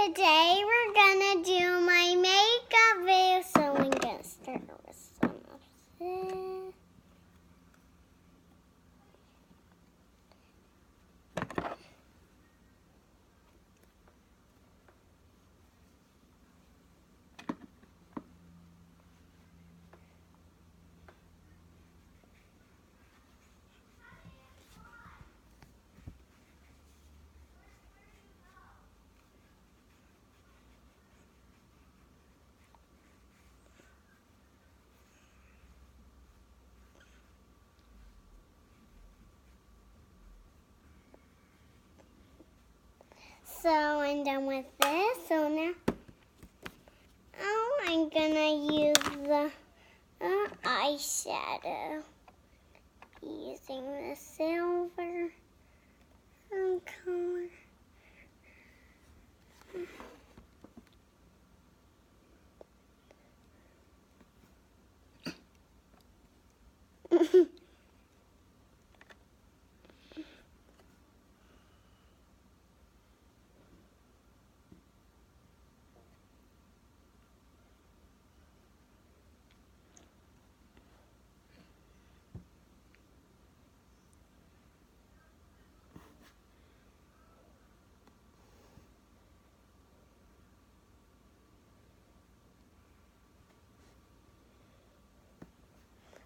Today we're gonna do my makeup video, so I'm gonna start with some of this. So I'm done with this. So now I'm gonna use the eyeshadow using the silver color.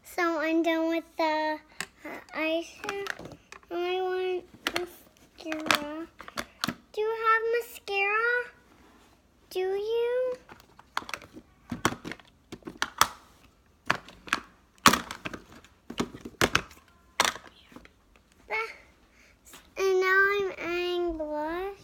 So I'm done with the eyeshadow. I want mascara. Do you have mascara? Do you? And now I'm adding blush.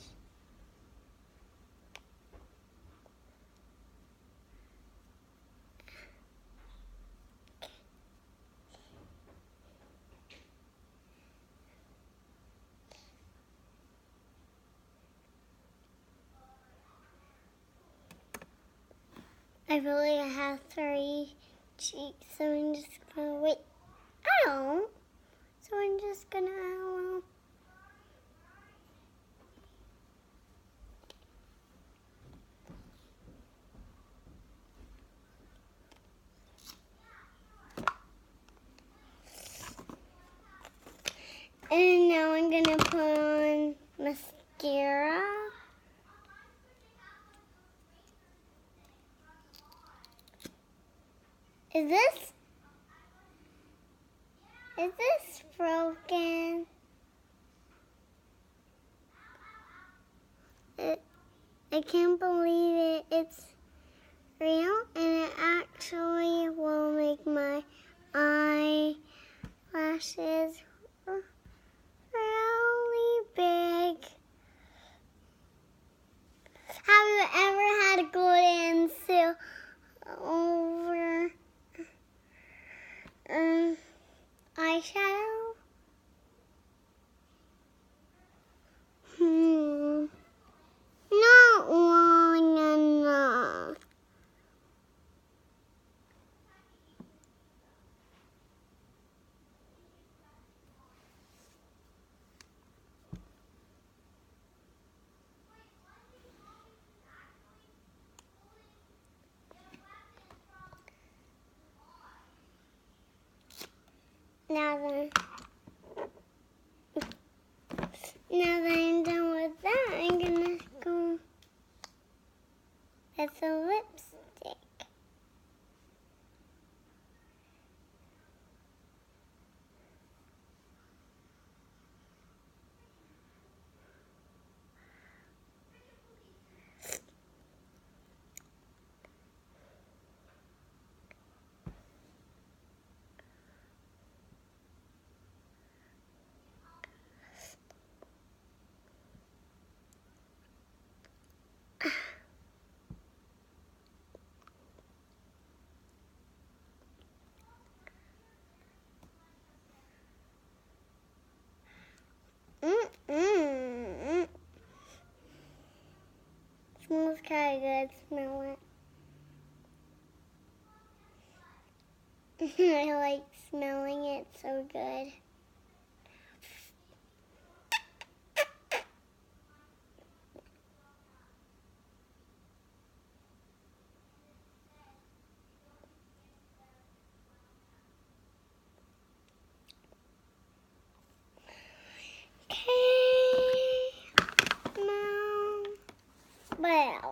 I feel like I have 3 cheeks, so I'm just gonna wait. I don't. So I'm just gonna add a little. And now I'm gonna put on mascara. Is this broken? I can't believe it. It's real, and it actually will make my eyelashes really big. Have you ever had golden silver eyeshadow? Not long enough. Now that I'm done with that, I'm gonna go with the lipstick. Smells kind of good. Smell it. I like smelling it so good. Well.